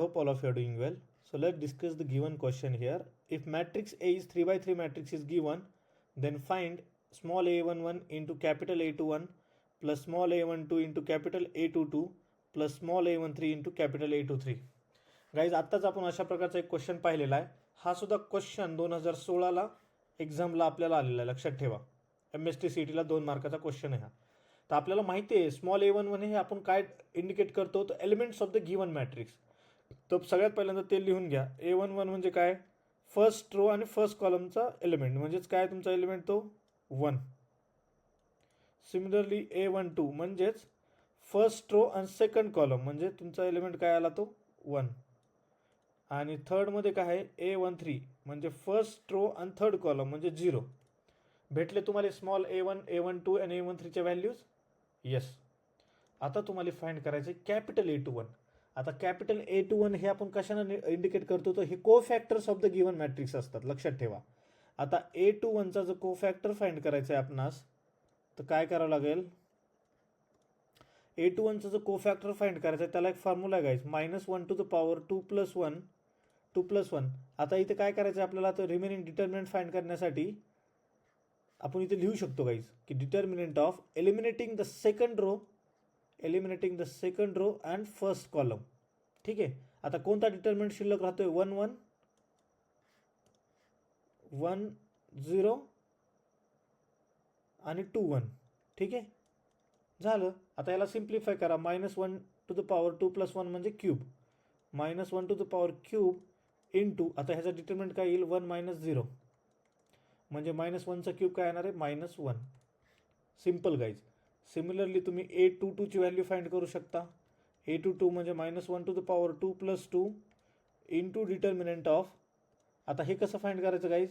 Hope all of you are doing well. So let's discuss the given question here. If matrix A is 3 by 3 matrix is given, then find small a11 into capital A21 plus small a12 into capital A22 plus small a13 into capital A23. Guys आत्ताच आपण अशा प्रकारचा एक question पाहिलेला आहे. हा सुद्धा question 2016ला एक्झामला आपल्याला आलेला आहे, लक्षात ठेवा. MST-CET ला 2 मार्काचा क्वेश्चन आहे हा. तर आपल्याला माहिती आहे स्मॉल a11 हे आपण काय इंडिकेट करतो, तर elements of the given matrix. तर सगळ्यात पहिल्यांदा ते लिहून घ्या. A11 म्हणजे काय, फर्स्ट रो आणि फर्स्ट कॉलमचा एलिमेंट, म्हणजेच काय तुमचा एलिमेंट तो 1. सिमिलरली A12 म्हणजेच फर्स्ट रो आणि सेकंड कॉलम, म्हणजे तुमचा एलिमेंट काय आला तो 1. आणि थर्डमध्ये काय आहे A13 म्हणजे फर्स्ट रो आणि थर्ड कॉलम म्हणजे 0. भेटले तुम्हाला स्मॉल a1, a12 आणि a13च्या व्हॅल्यूज. येस. आता तुम्हाला फाइंड करायचे कॅपिटल A21. आता कॅपिटल A21 हे आपण कशाने इंडिकेट करतो, तर हे कोफॅक्टर्स ऑफ द गिवन मॅट्रिक्स असतात, लक्षात ठेवा. आता A21चा जो कोफॅक्टर फाइंड करायचा आहे आपणास, तर काय करावं लागेल, A21चा जो कोफॅक्टर फाइंड करायचा आहे त्याला एक फॉर्म्युला आहे guys, -1 to the power 2 plus 1. आता इथे काय करायचं आहे आपल्याला, तर रिमेनिंग डिटर्मिनंट फाइंड करण्यासाठी आपण इथे लिहू शकतो गाईज की determinant of eliminating the second row and first column. ठीक आहे. आता कोणता डिटर्मिनंट शिल्लक राहतोय, 1 1 1 0 आणि 2 1. ठीक आहे, झालं. आता याला सिम्प्लिफाय करा. -1 to the power 2 plus 1 म्हणजे cube, -1 to the power cube into, आता ह्याचा डिटर्मिनंट काय येईल, 1 - 0 म्हणजे -1चा क्यूब काय येणार आहे, -1. Simple guys. सिमिलरली तुम्ही A22ची व्हॅल्यू फाइंड करू शकता. A22 म्हणजे -1 to the power 2 plus 2 into determinant of. आता हे कसं फाइंड करायचं गाईज,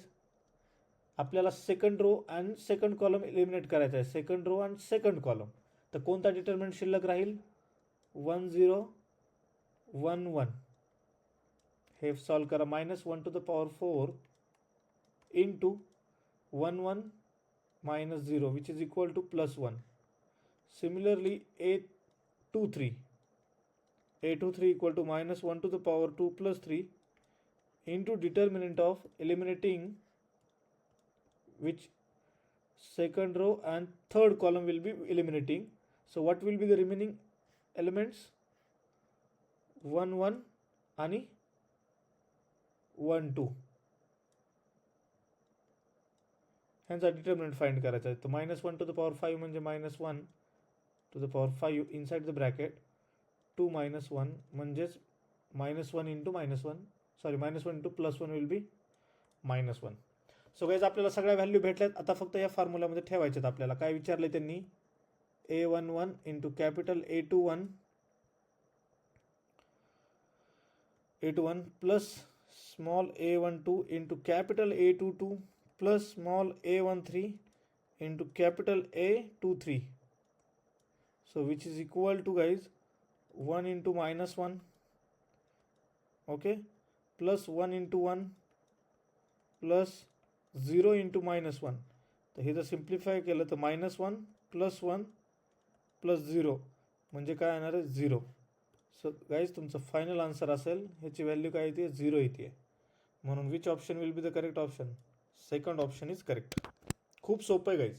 आपल्याला second row and second column eliminate करायचं आहे, second row and second column. तर कोणता डिटर्मिनंट शिल्लक राहील, 1 0 1 1. हे सॉल्व करा. -1 to the power 4 into 1 1 -0 which is equal to +1. Similarly A23 equal to -1 to the power 2 plus 3 into determinant of eliminating which second row and third column will be eliminating. So what will be the remaining elements, 1 1 आणि 1 2. ह्यांचा determinant find करायचा आहे. तर -1 to the power 5 म्हणजे -1 to the power 5 inside the bracket 2 - 1 म्हणजेच -1 into -1, sorry -1 into +1 will be -1. So guys आपल्याला सगळ्या value भेटल्यात. आता फक्त या फॉर्म्युलामध्ये ठेवायच्यात आपल्याला. काय विचारले त्यांनी, A11 into capital A21 plus small a12 into capital A22 plus small a13 into capital A23. So which is equal to guys 1 into -1, okay, plus 1 into 1 plus 0 into -1. तर हे जर सिम्प्लिफाय केलं तर -1 + 1 + 0 म्हणजे काय येणार आहे, 0. सो गाईज तुमचं फायनल आन्सर असेल, ह्याची व्हॅल्यू काय येते, 0 येते. म्हणून which option will be the correct option, second option is correct. खूप सोपं आहे गाईज.